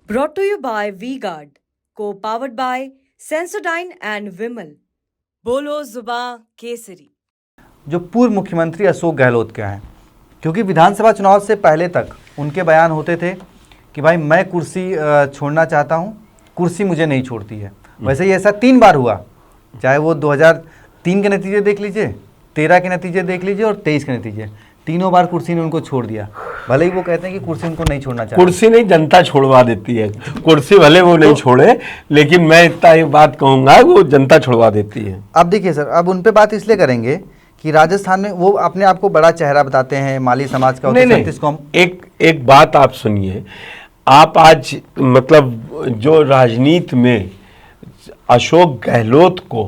Brought to you by V-Guard, co-powered by Sensodyne and Vimal. बोलो जुबां केसरी। जो पूर्व मुख्यमंत्री अशोक गहलोत के हैं, क्योंकि विधानसभा चुनाव से पहले तक उनके बयान होते थे कि भाई मैं कुर्सी छोड़ना चाहता हूं, कुर्सी मुझे नहीं छोड़ती है। वैसे ही ऐसा 3 बार हुआ, चाहे वो 2003 के नतीजे देख लीजिए, 13 के नतीजे देख लीजिए और 23 के नतीजे, तीनों बार कुर्सी ने उनको छोड़ दिया। भले ही वो कहते हैं कि कुर्सी उनको नहीं छोड़ना चाहिए। कुर्सी नहीं, जनता छोड़वा देती है कुर्सी, भले वो नहीं छोड़े, लेकिन मैं इतना एक बात कहूंगा, वो जनता छोड़वा देती है। अब देखिए सर, अब उन पे बात इसलिए करेंगे कि राजस्थान में वो अपने आप को बड़ा चेहरा बताते हैं, माली समाज का। नहीं, एक बात आप सुनिए, आप आज मतलब जो राजनीति में अशोक गहलोत को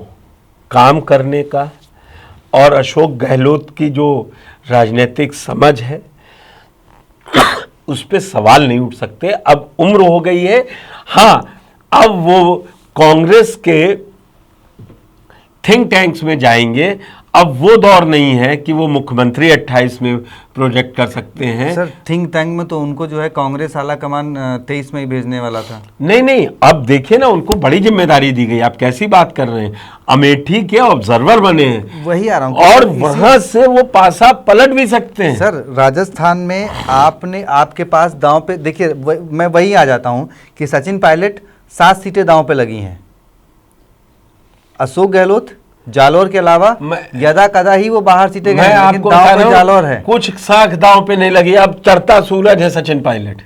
काम करने का और अशोक गहलोत की जो राजनीतिक समझ है उस पे सवाल नहीं उठ सकते। अब उम्र हो गई है। हाँ, अब वो कांग्रेस के थिंक टैंक्स में जाएंगे। अब वो दौर नहीं है कि वो मुख्यमंत्री 28 में प्रोजेक्ट कर सकते हैं। सर थिंक टैंक में तो उनको जो है कांग्रेस आला कमान 23 में ही भेजने वाला था। नहीं, अब देखिए ना, उनको बड़ी जिम्मेदारी दी गई। आप कैसी बात कर रहे हैं? अमेठी के ऑब्जर्वर बने हैं, वही आ रहा हूँ, और वहां से वो पासा पलट भी सकते हैं। सर राजस्थान में आपके पास दांव पे देखिए, मैं वही आ जाता हूं कि सचिन पायलट 7 सीटें दांव पे लगी हैं। अशोक गहलोत जालौर के अलावा यदा कदा ही वो बाहर सीटें गए, लेकिन दांव पे जालौर है। कुछ साख दांव पे नहीं लगी। अब चढ़ता सूरज है सचिन पायलट।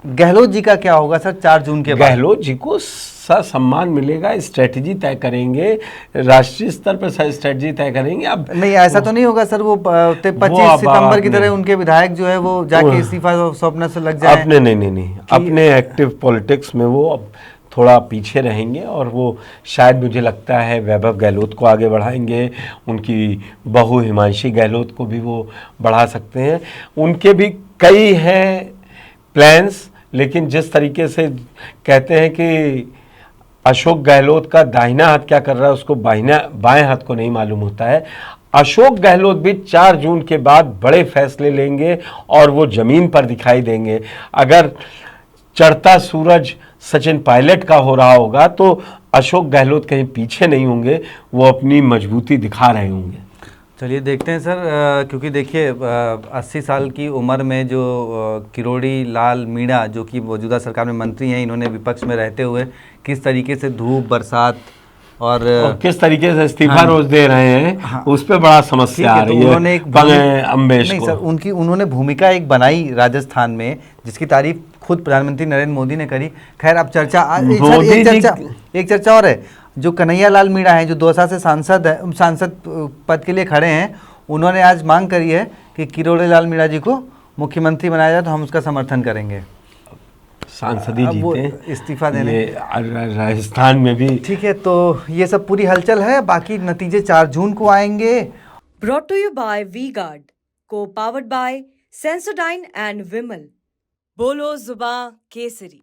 गहलोत जी का क्या होगा सर 4 जून के बाद? गहलोत जी को सम्मान मिलेगा, स्ट्रेटजी तय करेंगे, राष्ट्रीय स्तर पर स्ट्रेटजी तय करेंगे। अब नहीं, ऐसा तो नहीं होगा सर, वो 25 सितंबर की तरह उनके विधायक जो है वो जाके इस्तीफा सौंपने से लग जाए। अपने नहीं, अपने एक्टिव पॉलिटिक्स में वो अब थोड़ा पीछे रहेंगे, और वो शायद मुझे लगता है वैभव गहलोत को आगे बढ़ाएंगे। उनकी बहू हिमांशी गहलोत को भी वो बढ़ा सकते हैं। उनके भी कई हैं प्लान्स, लेकिन जिस तरीके से कहते हैं कि अशोक गहलोत का दाहिना हाथ क्या कर रहा है उसको बाएं हाथ को नहीं मालूम होता है। अशोक गहलोत भी 4 जून के बाद बड़े फैसले लेंगे और वो जमीन पर दिखाई देंगे। अगर चढ़ता सूरज सचिन पायलट का हो रहा होगा तो अशोक गहलोत कहीं पीछे नहीं होंगे, वो अपनी मजबूती दिखा रहे होंगे। चलिए देखते हैं सर, क्योंकि देखिए 80 साल की उम्र में जो किरोड़ी लाल मीणा, जो कि मौजूदा सरकार में मंत्री हैं, इन्होंने विपक्ष में रहते हुए किस तरीके से धूप बरसात और किस तरीके से इस्तीफा रोज दे रहे हैं, उस पर बड़ा समस्या आ रही है। उन्होंने एक अम्बेश नहीं को सर, उन्होंने भूमिका एक बनाई राजस्थान में, जिसकी तारीफ खुद प्रधानमंत्री नरेंद्र मोदी ने करी। खैर अब एक चर्चा और है, जो कन्हैया लाल मीणा है, जो दौसा से सांसद पद के लिए खड़े हैं, उन्होंने आज मांग करी है कि किरोड़ी लाल मीणा जी को मुख्यमंत्री बनाया जाए, तो हम उसका समर्थन करेंगे। सांसद ही जीते, इस्तीफा देने राजस्थान में भी। ठीक है, तो ये सब पूरी हलचल है, बाकी नतीजे 4 जून को आएंगे। Brought to you by V-Guard, co-powered by Sensodyne and Vimal. बोलो जुबां केसरी।